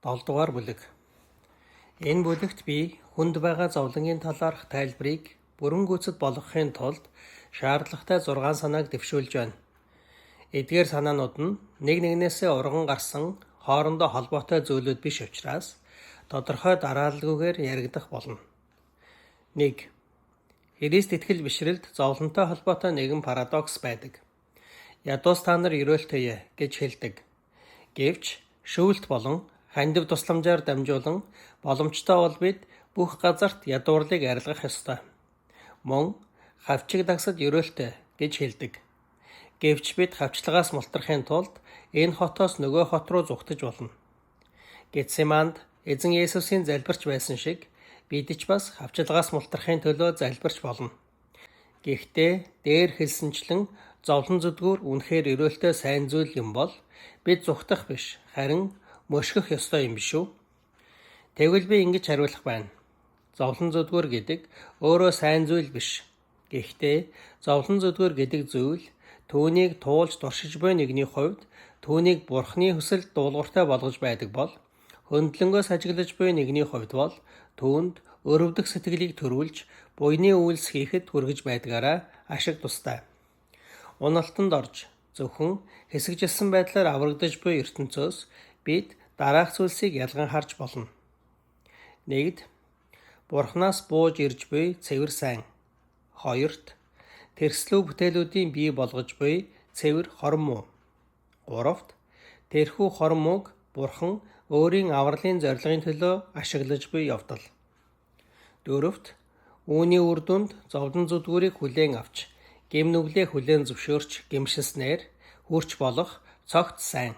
7 дугаар бүлэг. Энэ бүлэгт би хүнд байгаа зовлонгийн талаарх тайлбарыг бүрэн гүйцэд болгохын тулд шаардлагатай 6 санааг дэвшүүлж байна. Эдгээр санаанууд нь нэг нэгнээсээ урган гарсан хоорондоо холбоотой зүйлүүд биш учраас тодорхой дараалалгүйгээр яригдах болно. 1. Христ итгэл бишрэлд зовлонтой холбоотой нэгэн парадокс байдаг. Ядуус та нар ерөөлтэйе гэж хэлдэг. Гэвч шүүлт болон хандив тусламжаар дамжуулан боломжтой бол бид бүх газарт ядуурлыг арилгах ёстой. Мөн хавчиг дагсад ерөөлтэй гэж хэлдэг. Гэвч бид хавчлагаас мултрахын тулд энэ хотоос нөгөө хот руу зүгтэж болно. Гетсеманд эзэн Есүсийн залбирч байсан шиг бид ч бас хавчлагаас мултрахын төлөө залбирч болно. Гэхдээ дээр хэлсэнчлэн зовлон зүдгүүр үнэхээр ерөөлтэй сайн зүйл юм бол бид зүгтах биш, харин мөшгөх ёстой юм биш үү? Тэгвэл би ингэж хариулах байна. Зовлон зүдгүүр гэдэг өөрөө сайн зүйл биш. Гэхдээ зовлон зүдгүүр гэдэг зүйл түүнийг туулж туршиж буй нэгний хувьд түүнийг Бурхны хүсэлд дуулууртай болгож байдаг бол хөндлөнгөөс ажиглаж буй нэгний хувьд бол түүнд өрөвдөх сэтгэлийг төрүүлж буйны үйлс хийхэд хүргэж байдгаараа ашиг тустай. Уналтанд орж зөвхөн хэсэгжилсэн байдлаар аврагдаж буй ертөнцөөс бид дараах зүйлсийг ялган харж болно. 1. Бурханаас бууж ирж буй цэвэр сайн. 2. Тэрслүү бүтээлүүдийн бий болгож буй цэвэр хорон муу. 3. Тэрхүү хорон мууг Бурхан өөрийн авралын зорилгын төлөө ашиглаж буй явдал. 4. Үүний үр дүнд зовлон зүдгүүрийг хүлээн авч, гэм нүглээ хүлээн зөвшөөрч гэмшилснээр хүрч болох цогт сайн.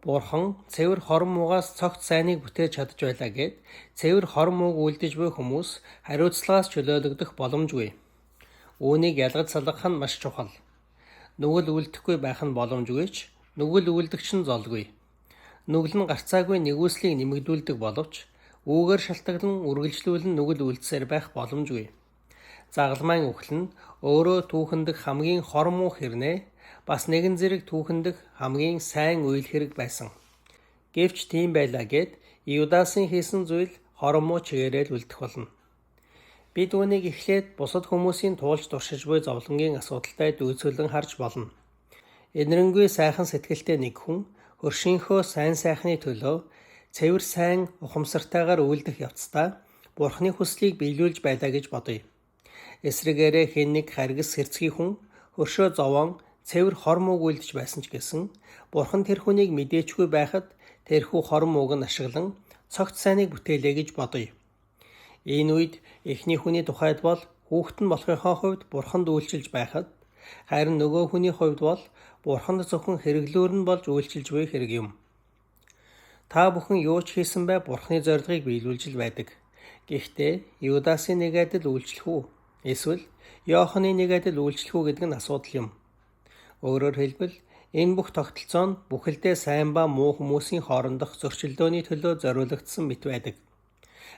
Бурхан цэвэр хорон муугаас цогт сайныг бүтээж чадж байлаа гэд цэвэр хорон мууг үлдэж буй хүмүүс хариуцлагаас чөлөөлөгдөх боломжгүй. Үүнийг ялгаж салгах нь маш чухал. Нүгэл үлдэхгүй байх нь боломжгүй ч нүгэл үлдэгч нь золгүй. Нүгэл нь гарцаагүй нэгүслийг нэмэгдүүлдэг боловч үүгээр шалтгаан үргэлжлүүлэн нүгэл үлдсээр байх боломжгүй. Загалмайн үхэл нь өөрөө түүхэндх хамгийн хорон муу хэрнээ бас нэгэн зэрэг түүхэндх хамгийн сайн үйл хэрэг байсан. Гэвч тийм байлаа гэд Юдасын хийсэн зүйл хорон муу чигээрэл үлдэх болно. Бид үүнийг эхлээд бусад хүмүүсийн туулж туршиж буй зовлонгийн асуудалтай дүйцүүлэн харж болно. Энэрэнгүй сайхан сэтгэлтэй нэг хүн хөршийнхөө сайн сайхны төлөө цэвэр сайн ухамсартайгаар үйлдэх явцдаа Бурхны хүслийг биелүүлж байлаа гэж бодъё. Эсрэгээрээ хэн нэг харгас хэрцгий хүн хөршөө зовоон цэвэр хорон мууг үлдэж байсан ч гэсэн Бурхан тэр хүнийг мэдээчгүй байхад тэрхүү хорон мууг нь ашиглан цогт сайныг бүтээлээ гэж бодъё. Энэ үед эхний хүний тухайд бол хүүхэд нь болохынхоо хувьд Бурханд үйлчилж байхад, харин нөгөө хүний хувьд бол Бурханд зөвхөн хэрэглүүр нь болж үйлчилж буй хэрэг юм. Та бүхэн юу ч хийсэн бай Бурханы зорилгыг биелүүлж байдаг. Гэхдээ Юдасын нэг адил үйлчлэх үү? Эсвэл Иоханы нэг адил үйлчлэх үү гэдэг нь асуудал юм. Өөрөөр хэлбэл энэ бүх тогтолцоо нь бүхэлдээ сайн ба муу хүмүүсийн хоорондох зөрчилдөөний төлөө зориулагдсан мэт байдаг.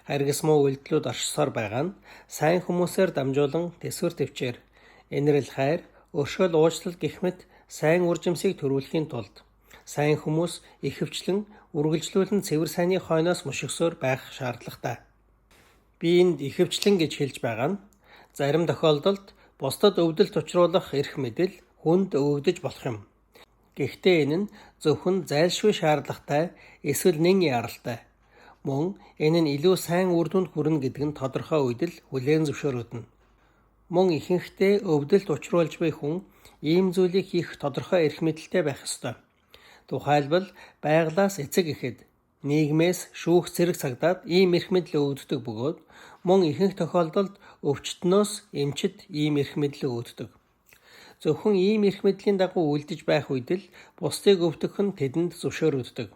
Харгас муу үйлдэлүүд оршсоор байгаа нь сайн хүмүүсээр дамжуулан тэсвэр төвчээр, инрэл хайр, өршөөл уучлал гэх мэт сайн үр жимсийг төрүүлэхийн тулд сайн хүмүүс ихэвчлэн үргэлжлүүлэн цэвэр сайнны хойноос мушигсоор байх шаардлагатай. Би энд ихэвчлэн гэж хэлж байгаа нь зарим тохиолдолд бусдад өвдөлт учруулах эрх мэдэл хүнд өгөгдөж болох юм. Гэхдээ энэ нь зөвхөн зайлшгүй шаардлагатай эсвэл нэн яралтай. Мөн энэ нь илүү сайн үр дүнд хүрнэ гэдэг нь тодорхой үед л хүлээн зөвшөөрөгдөнө. Мөн ихэнхдээ өвдөлт учруулж буй хүн ийм зүйлийг хийх тодорхой эрх мэдэлтэй байх ёстой. Тухайлбал байглаас эцэг эхэд, нийгмээс шүүх зэрэг цагдаад ийм эрх мэдэл өгөгддөг бөгөөд мөн ихэнх тохиолдолд өвчтнөөс эмчид ийм эрх мэдэл өгөгддөг. Зөвхөн ийм эрх мэдлийн дагуу үлдэж байх үед л бусдыг өвдөх нь тэдэнд зөвшөөрөгддөг.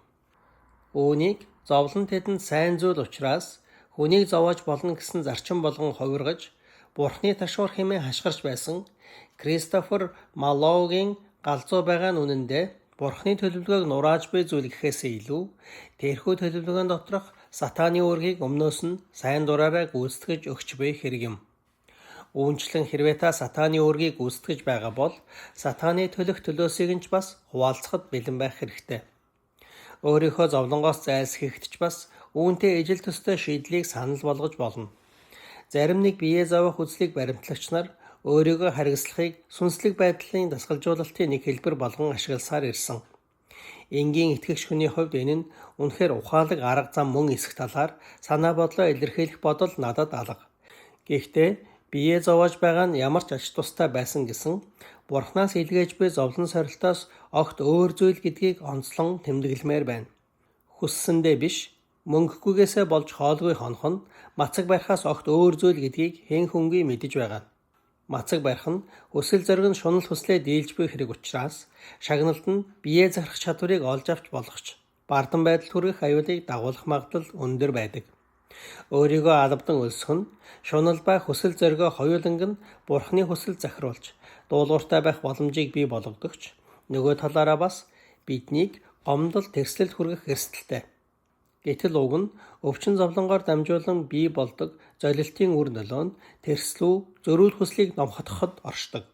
Үүнийг зовлон тэдэнд сайн зүйл учраас хүнийг зовоож болно гэсэн зарчим болгон хувиргаж Бурхны ташуур хэмээн хашгирч байсан Кристофер Маллоугийн галзуу байгаа нь үнэндээ Бурхны төлөвлөгөөг нурааж буй зүйл гэхээсээ илүү тэрхүү төлөвлөгөөнд доторх сатааны үүргийг өмнөөс нь сайн дураараа гүйцэтгэж өгч буй хэрэг юм. Үүнчлэн хэрвээ та сатааны үүргийг гүйцэтгэж байгаа бол сатааны төлөх төлөөсийг нь ч бас хуваалцахад бэлэн байх хэрэгтэй. Өөрийнхөө зовлонгоос зайлсхийхэд ч бас үүнтэй ижил төстэй шийдлийг санал болгож болно. Зарим нэг бие зовох үзлийг баримтлагч нар өөрийгөө харгислахыг сүнслэг байдлын дасгалжуулалтын нэг хэлбэр болгон ашигласаар ирсэн. Энгийн итгэгч хүний хувьд энэ нь үнэхээр ухаалаг арга зам мөн эсэх талаар санаа бодлоо илэрхийлэх бодол надад алга. Гэхдээ бие зовоож байгаа нь ямар ч ач тустай байсан гэсэн Бурханаас илгээж буй зовлон сорилтоос огт өөр зүйл гэдгийг онцлон тэмдэглэмээр байна. Хүссэндээ биш, мөнгөгүйгээсээ болж хоолгүй хонох нь мацаг барихаас огт өөр зүйл гэдгийг хэн хүнгүй мэдэж байгаа. Мацаг барих нь хүсэл зориг нь шунал хүслээ дийлж буй хэрэг учраас шагналд нь бие захирах чадварыг олж авч болохч бардан байдал хүргэх аюулыг дагуулах магадлал өндөр байдаг. Өөрийгөө албадан өлсөх нь шунал ба хүсэл зоригоо хоёуланг нь Бурханы хүсэл захируулж дуулууртай байх боломжийг бий болгодогч нөгөө талаараа бас биднийг гомдол тэрслэлд хүргэх эрсдэлтэй. Гэтэл уг нь өвчин зовлонгоор дамжуулан бий болдог золилтын үр нөлөө нь тэрслүү зөрүүл хүслийг номхотоход оршдог.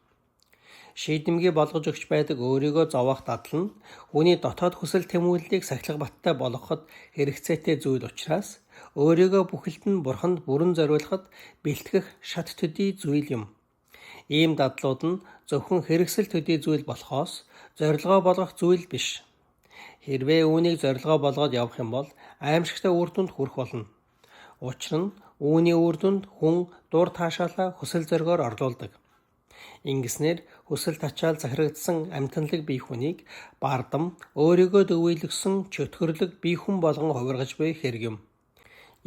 Шийдэмгий болгож өгч байдаг өөрийгөө зовоох дадал нь хүний дотоод хүсэл тэмүүллийг сахилга баттай болгоход хэрэгцээтэй зүйл учраас өөрийгөө бүхэлд нь Бурханд бүрэн зориулахад бэлтгэх шат төдий зүйл юм. Ийм дадлууд нь зөвхөн хэрэгсэл төдий зүйл болохоос зорилгоо болгох зүйл биш. Хэрвээ үүнийг зорилгоо болгоод явах юм бол аимшигтай үр дүнд хүрэх болно. Учир нь үүний үр дүнд хүн дур таашаалаа хүсэл зоригоор орлуулдаг. Ингэснээр хүсэл тачаал захирагдсан амьтанлаг бие хүнийг бардам өөрийгөө дөвөөлгсөн чөтгөрлөг бие хүн болгон хувиргаж буй хэрэг юм.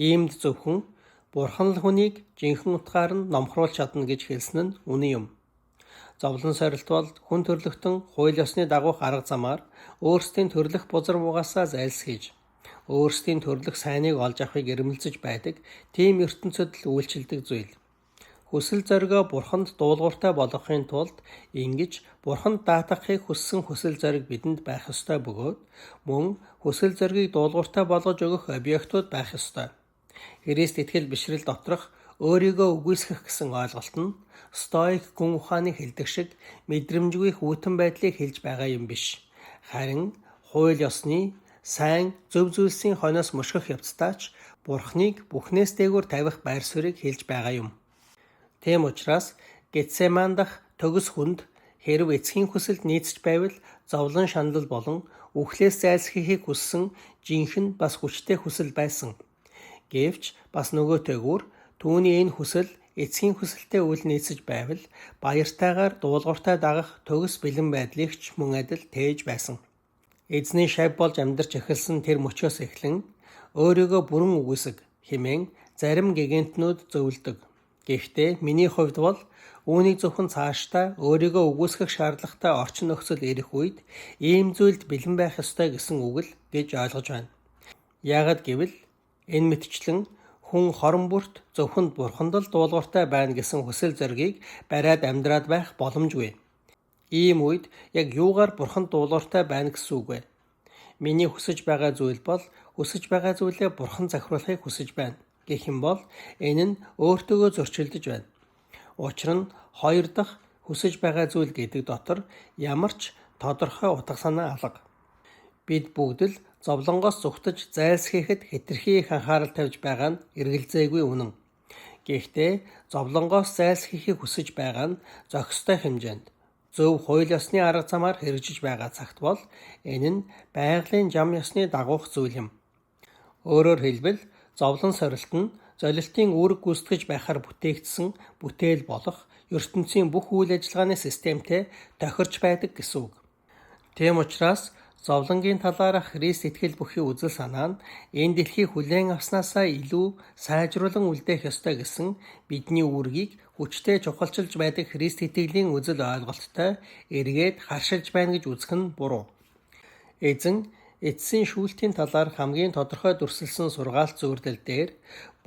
Иймд зөвхөн Бурхан л хүнийг жинхэнэ утгаар нь номхруулж чадна гэж хэлсэн нь үнэн юм. Зовлон сорилт бол хүн төрлөختөн хууль ёсны дагуух арга замаар өөрсдийн төрлөх бузар бугаасаа зайлсхийж, өөрсдийн төрлөх сайныг олж авахыг эрмэлзэж байдаг тийм ертөнцид л үйлчилдэг зүйл. Хүсэл зоригоо Бурханд дуулууртай болгохын тулд ингэж Бурханд даатгахыг хүссэн хүсэл зориг бидэнд байх ёстой бөгөөд мөн хүсэл зоригийг дуулууртай болгож өгөх объектууд байх ёстой. Христ итгэл бишрэл доторх өөрийгөө үгүйсгэх гэсэн ойлголт нь стоик гүн ухааны хэлдэг шиг мэдрэмжгүй хүйтэн байдлыг хэлж байгаа юм биш. Харин хууль ёсны сайн зөв зүйлсийн хойноос мушгих явцдаач Бурхныг бүхнээс дээгүүр тавих байр суурийг хэлж байгаа юм. Тийм учраас Гетсеман дах төгс хүнд хэрв эцгийн хүсэлд нийцж байвал зовлон шанал болон үхлээс зайлсхийхийг хүссэн жинхэнэ бас хүчтэй хүсэл байсан. Гэвч бас нөгөөтэйгүүр түүний энэ хүсэл эцгийн хүсэлтэд үл нийцэж байвал баяртайгаар дуулууртай дагах төгс бэлэн байдлыг ч мөн адил тээж байсан. Эзний шав болж амьдарч эхэлсэн тэр мөчөөс эхлэн өөрийгөө бүрэн үгүйсэг хэмээн зарим гэгентнүүд зөвлөдөг. Гэхдээ миний хувьд бол үүнийг зөвхөн цаашдаа өөрийгөө үгүйсгэх шаардлагатай орчин нөхцөл ирэх үед ийм зүйлд бэлэн байх ёстой гэсэн үг л гэж ойлгож байна. Яагад гэвэл энэ мэтчлэн хүн хорон бүрт зөвхөн Бурханд л дуулууртай байна гэсэн хүсэл зоригийг бариад амьдраад байх боломжгүй. Ийм үед яг юугаар Бурханд дуулууртай байна гэсэн үг вэ? Миний хүсэж байгаа зүйл бол хүсэж байгаа зүйлээ Бурхан захируулахыг хүсэж байна гэх юм бол энэ нь өөртөөгөө зөрчилдөж байна. Учир нь хоёр дахь хүсэж байгаа зүйл гэдэг дотор ямар ч тодорхой утга санаа алга. Бид бүгд л зовлонгоос зүгтэж зайлсхийхэд хэтэрхий их анхаарал тавьж байгаа нь эргэлзээгүй үнэн. Гэхдээ зовлонгоос зайлсхийхийг хүсэж байгаа нь зохистой хэмжээнд зөв хууль ёсны арга замаар хэрэгжиж байгаа цагт бол энэ нь байгалийн зам ёсны дагуух зүйл юм. Өөрөөр хэлбэл зовлон сорилт нь золилтын үүрэг гүйцэтгэж байхаар бүтээгдсэн бүтээл болох ертөнцийн бүх үйл ажиллагааны системтэй тохирч байдаг гэсэн үг. Тийм учраас зовлонгийн талаарх Христ итгэл бүхий үзэл санаа нь энэ дэлхийг хүлээн авснаасаа илүү сайжруулан үлдээх ёстой гэсэн бидний үүргийг хүчтэй чухалчилж байдаг Христ итгэлийн үзэл ойлголттой эргээд харшилж байна гэж үзэх нь буруу. Эзэн эцсийн шүүлтийн талаар хамгийн тодорхой дүрсэлсэн сургаалт зөвлөлд дээр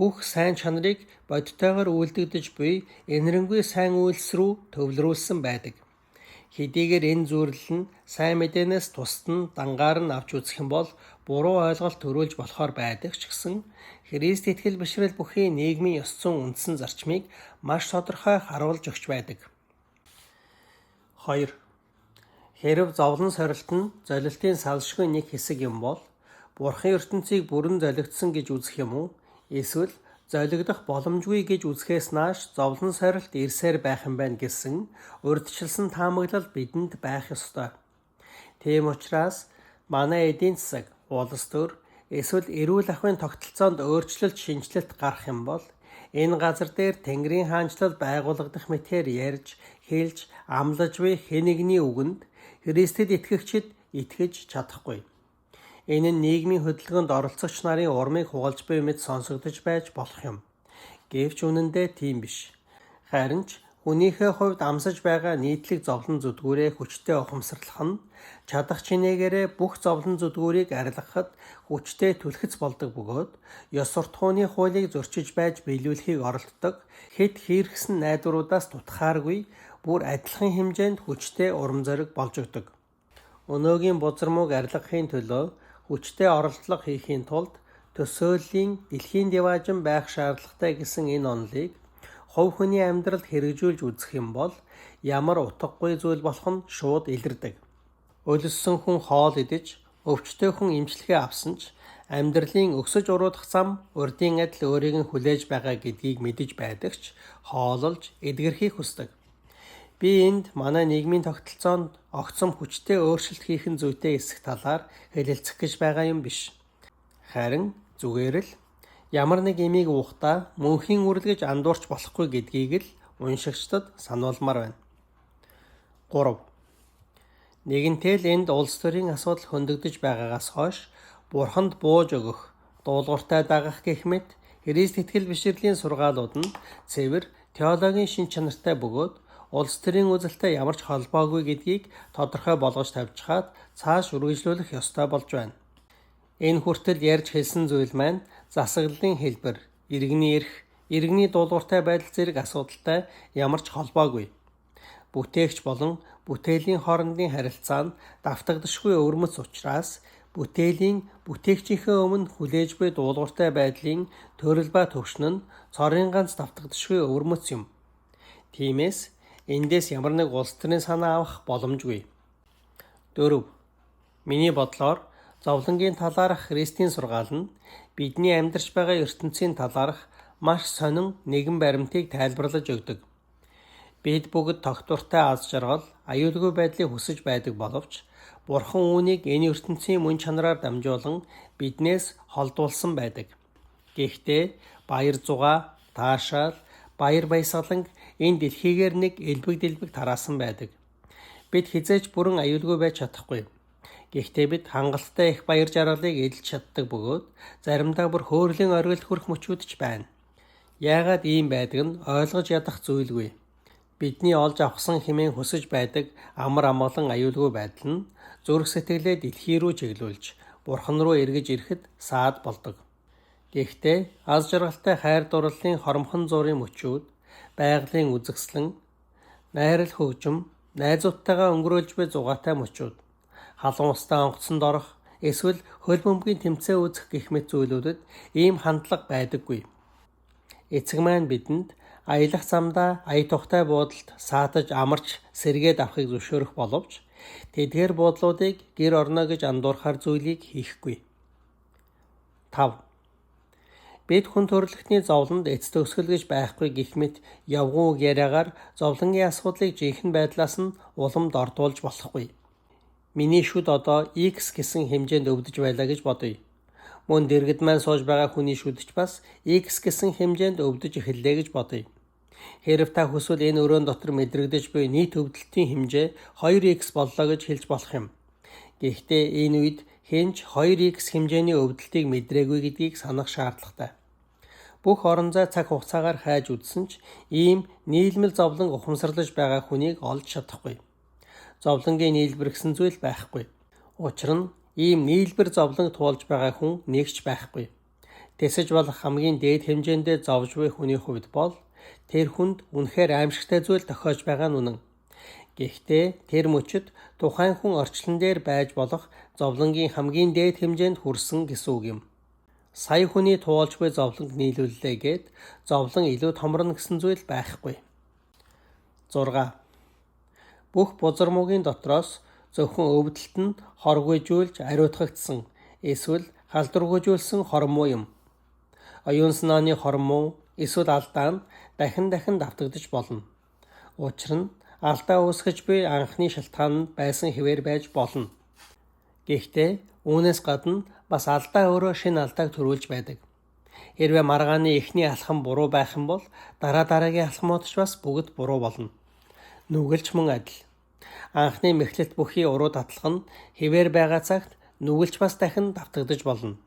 бүх сайн чанарыг бодтойгоор үйлдэгдэж буй энэрэнгүй сайн үйлс рүү төвлөрүүлсэн байдаг. Хэдийгээр энэ зөвлөл нь сайн мэдээнээс тусад нь дангаар нь авч үзэх юм бол буруу ойлголт төрүүлж болохоор байдаг ч гэсэн Христ итгэл бишрэл бүхий нийгмийн ёс зүйн үндсэн зарчмыг маш тодорхой харуулж өгч байдаг. 2. Хэрв зовлон сорилт нь золилтын салшгүй нэг хэсэг юм бол Бурхан ертөнцийг бүрэн золигдсон гэж үзэх юм уу? Эсвэл золигдох боломжгүй гэж үзэхээс нааш зовлон сорилт ирсээр байх юм байна гэсэн урьдчилсан таамаглал бидэнд байх ёстой. Тийм учраас манай эдийн засаг, улс төр, эсвэл эрүүл ахуйн тогтолцоонд өөрчлөлт шинжилэлт гарах юм бол энэ газар дээр Тэнгэрийн хаанчлал байгуулагдах мэтээр ярьж, хэлж, амлаж буй хэн нэгний үгэнд Христэд итгэгчид итгэж чадахгүй. Энэ нь нийгмийн хөдөлгөөнд оролцогч нарын урмыг хугалж буй мэт сонсогдож байж болох юм. Гэвч үнэндээ тийм биш. Харин ч хүнийхээ хувьд амсаж байгаа нийтлэг зовлон зүдгүүрээ хүчтэй ухамсарлах нь чадах чинээгээрээ бүх зовлон зүдгүүрийг арилгахад хүчтэй түлхэц болдог бөгөөд ёс суртахууны хуулийг зөрчиж байж биелүүлэхийг оролддог хэд хийрхсэн найдваруудаас тутахааргүй бүр адилхан хэмжээнд хүчтэй урам зориг болж өгдөг. Өнөөгийн бузармууг арилгахын төлөө хүчтэй оролдлого хийхийн тулд төсөөллийн дэлхийн диваажин байх шаардлагатай гэсэн энэ онолыг хувь хүний амьдралд хэрэгжүүлж үзэх юм бол ямар утгагүй зүйл болох нь шууд илэрдэг. Өлссөн хүн хоол идэж, өвчтөй хүн эмчилгээ авсан ч амьдралын өксөж уруудах зам урдын адил өөрийг нь хүлээж байгаа гэдгийг мэдэж байдаг ч хоололж эдгэрхийг хүсдэг. Би энд манай нийгмийн тогтолцоонд огцом хүчтэй өөрчлөлт хийхэн зүйтэй эсэх талаар хэлэлцэх гэж байгаа юм биш. Харин зүгээр л ямар нэг эмийг уухтаа мөнхийн үрлгэж андуурч болохгүй гэдгийг л уншигчдад сануулмаар байна. 3. Нэгэнтээ л энд улс төрийн асуудал хөндөгдөж байгаагаас хойш Бурханд бууж өгөх, дуулууртай дагах гэх мэт Христ итгэл бишрэлийн сургаалууд нь цэвэр теологийн шин чанартай бөгөөд улс төрийн үзэлтэй ямар ч холбоогүй гэдгийг тодорхой болгож тавьж хаад цааш үргэлжлүүлэх ёстой болж байна. Энэ хүртэл ярьж хэлсэн зүйл маань засаглалын хэлбэр, иргэний эрх, иргэний дуулууртай байдал зэрэг асуудалтай ямар ч холбоогүй. Бүтээгч болон бүтээлийн хоорондын харилцаа нь давтагдшгүй өвөрмөц учраас бүтээлийн бүтээгчийнхээ өмнө хүлээж буй дуулууртай байдлын төрөл ба төвшин нь цорын ганц давтагдшгүй өвөрмөц юм. Тиймээс эндээс ямар нэг улс төрийн санаа авах боломжгүй. 4. Миний бодлоор зовлонгийн талаарх Христийн сургаал нь бидний амьдарч байгаа ертөнцийн талаарх маш сонин нэгэн баримтыг тайлбарлаж өгдөг. Бид бүгд тогтвортой аз жаргал, аюулгүй байдлыг хүсэж байдаг боловч Бурхан үүнийг энэ ертөнцийн мөн чанараар дамжуулан биднээс холдуулсан байдаг. Гэхдээ баяр зугаа, таашаал, баяр баясгалан энэ дэлхийгээр нэг элбэг тараасан байдаг. Бид хизээж бүрэн аюулгүй байж чадахгүй. Гэхдээ бид хангалттай их баяр жаргалыг эдэлж чаддаг бөгөөд заримдаа бүр хөөрлийн оргилд хүрэх мөчүүд ч байна. Яагаад ийм байдаг нь ойлгож ядах зүйлгүй. Бидний олж авахсан хэмээн хүсэж байдаг амар амгалан аюулгүй байдал нь зүрх сэтгэлээ дэлхий рүү чиглүүлж, Бурхан руу эргэж ирэхэд саад болдог. Гэхдээ аз жаргалтай хайр дурлалын хоромхон зургийн мөчүүд, байгалийн үзэгслэн, найрал хөгжим, найзуудтайгаа өнгөрөөлж буй зугаатай мөчүүд, халуун устай онгоцонд орох, эсвэл хөл бөмбөгийн тэмцээн үзэх гэх мэт зүйлүүдэд ийм хандлага байдаггүй. Эцэг маань бидэнд аялах замдаа ая тухтай буудалд саатаж амарч сэргээд авахыг зөвшөөрөх боловч тэдгээр буудлуудыг гэр орно гэж андуурхаар зүйлийг хийхгүй. 5. Бид хүн төрөлхтний зовлонд эц төгсгөл гэж байхгүй гэх мэт явган үг яриагаар зовлонгийн асуудлыг жинхэнэ байдлаас нь уламд ордуулж болохгүй. Миний шүд одоо X гэсэн хэмжээнд өвдөж байлаа гэж бодъё. Мөн дэргэд маань сууж байгаа хүний шүд ч бас X гэсэн хэмжээнд өвдөж эхэллээ гэж бодъё. Хэрв та хүсвэл энэ өрөөнд дотор мэдрэгдэж буй нийт өвдөлтийн хэмжээ 2x боллоо гэж хэлж болох юм. Гэхдээ энэ үед хэнч 2x хэмжээний өвдөлтийг мэдрээгүй гэдгийг санах шаардлагатай. Бүх орон зай цаг хугацаагаар хайж үзсэн ч ийм нийлмэл зовлон ухамсарлаж байгаа хүнийг олж чадахгүй. Зовлонгийн нийлбэр гэсэн зүйл байхгүй. Учир нь ийм нийлбэр зовлон туулж байгаа хүн нэгч байхгүй. Тэсэж болох хамгийн дээд хэмжээндээ зовж буй хүний хувьд бол тэр хүнд үнэхээр аимшигтай зүйл тохиож байгаа нь үнэн. Гэхдээ тэр мөчөд тухайн хүн орчлон дээр байж болох зовлонгийн хамгийн дээд хэмжээнд хүрсэн гэсэн үг юм. Сая хүний туулж буй зовлонг нийлүүллээ гэд зовлон илүү томорно гэсэн зүйл байхгүй. 6. Бүх бузар мөгийн дотроос зөвхөн өвдөлт нь хоргойжүүлж ариутгагдсан эсвэл халдваргүйжүүлсэн хормоо юм. Оюун санааны хормоо эсвэл алдаа нь дахин давтагдаж болно. Учир нь алдаа үүсгэж буй анхны шалтгаан нь байсан хэвээр байж болно. Гэхдээ үүнээс гадна бас алдаа өөрөө шинэ алдааг төрүүлж байдаг. Хэрвээ маргааны эхний алхам буруу байх юм бол дараагийн алхмууд ч бас бүгд буруу болно. Нүгэлч мөн адил. Анхны мэхлэлт бүхий уруу татлах нь хэвээр байгаа цагт нүгэлч бас дахин давтагдаж болно.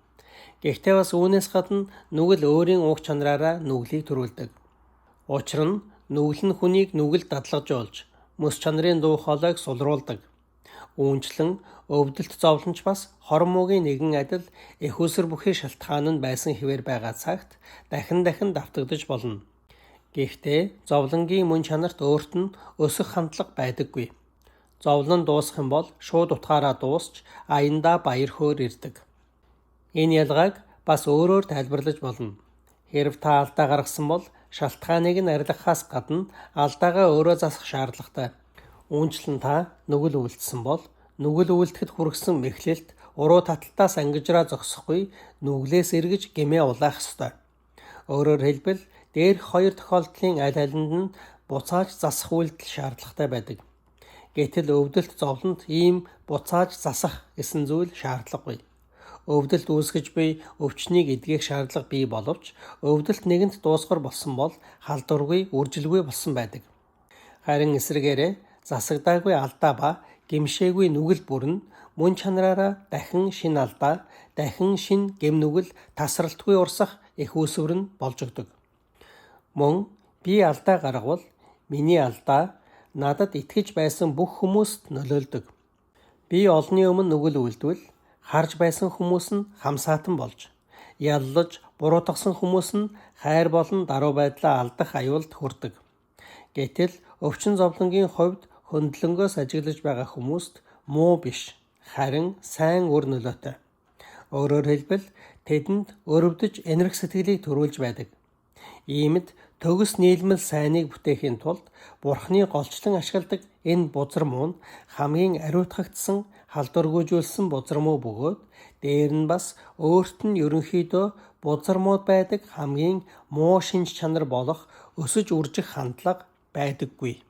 Гэхдээ бас үүнээс гадна нүгэл өөрийн уг чанараараа нүглийг төрүүлдэг. Учир нь нүгэл нь хүнийг нүгэл дадлагжуулж, мэс чанарын дуу хоолойг сулруулдаг. Үүнчлэн өвдөлт зовлонч бас хормоогийн нэгэн адил их үсэр бүхий шалтгаан нь байсан хэвээр байгаа цагт дахин давтагдаж болно. Гэхдээ зовлонгийн мөн чанарт өөрт нь өсөх хандлага байдаггүй. Зовлон дуусах юм бол шууд утгаараа дуусч аяндаа баяр хөөр ирдэг. Энэ ялгааг бас өөрөөр тайлбарлаж болно. Хэрв та алдаа гаргасан бол шалтгааныг нь арилгахаас гадна алдаагаа өөрөө засах шаардлагатай. Үүнчлэн та нүгэл үлдсэн бол нүгэл үлдэхэд хүргэсэн мэхлэлт уруу таталтаас ангижраа зогсохгүй нүглээс эргэж гэмээ улаах ёстой. Өөрөөр хэлбэл дээрх хоёр тохиолдлын аль алинд нь буцааж засах үйлдэл шаардлагатай байдаг. Гэтэл өвдөлт зовлонд ийм буцааж засах гэсэн зүйл шаардлагагүй. Өвдөлт үүсгэж буй өвчнийг эдгэх шаардлага бий боловч өвдөлт нэгэнт дуусгар болсон бол халдваргүй, үржилгүй болсон байдаг. Харин эсрэгээрээ засагдаагүй алдаа ба гэмшээгүй нүгэл бүр нь мөн чанараараа дахин шинэ алдаа, дахин шинэ гэм нүгэл тасралтгүй урсах их үүсвэр нь болж өгдөг. Мөн би алдаа гаргавал миний алдаа надад итгэж байсан бүх хүмүүст нөлөөлдөг. Би олонний өмнө нүгэл үлдвэл харж байсан хүмүүс нь хамсаатан болж, яллаж, буруутгасан хүмүүс нь хайр болон даруй байдлаа алдах аюулд хүрдэг. Гэтэл өвчин зовлонгийн хувьд хөндлөнгөөс ажиглаж байгаа хүмүүст муу биш, харин сайн үр нөлөөтэй. Өөрөөр хэлбэл тэдэнд өрөвдөж энерги сэтгэлийг төрүүлж байдаг. Иймд төгс нийлмэл сайныг бүтээхийн тулд Бурхны голчлон ашигладаг энэ бузар муу нь хамгийн ариутгагдсан, халдваргүйжүүлсэн бузар муу бөгөөд дээр нь бас өөрт нь ерөнхийдөө бузар мууд байдаг хамгийн муу шинж чанар болох өсөж үржих хандлага байдаггүй.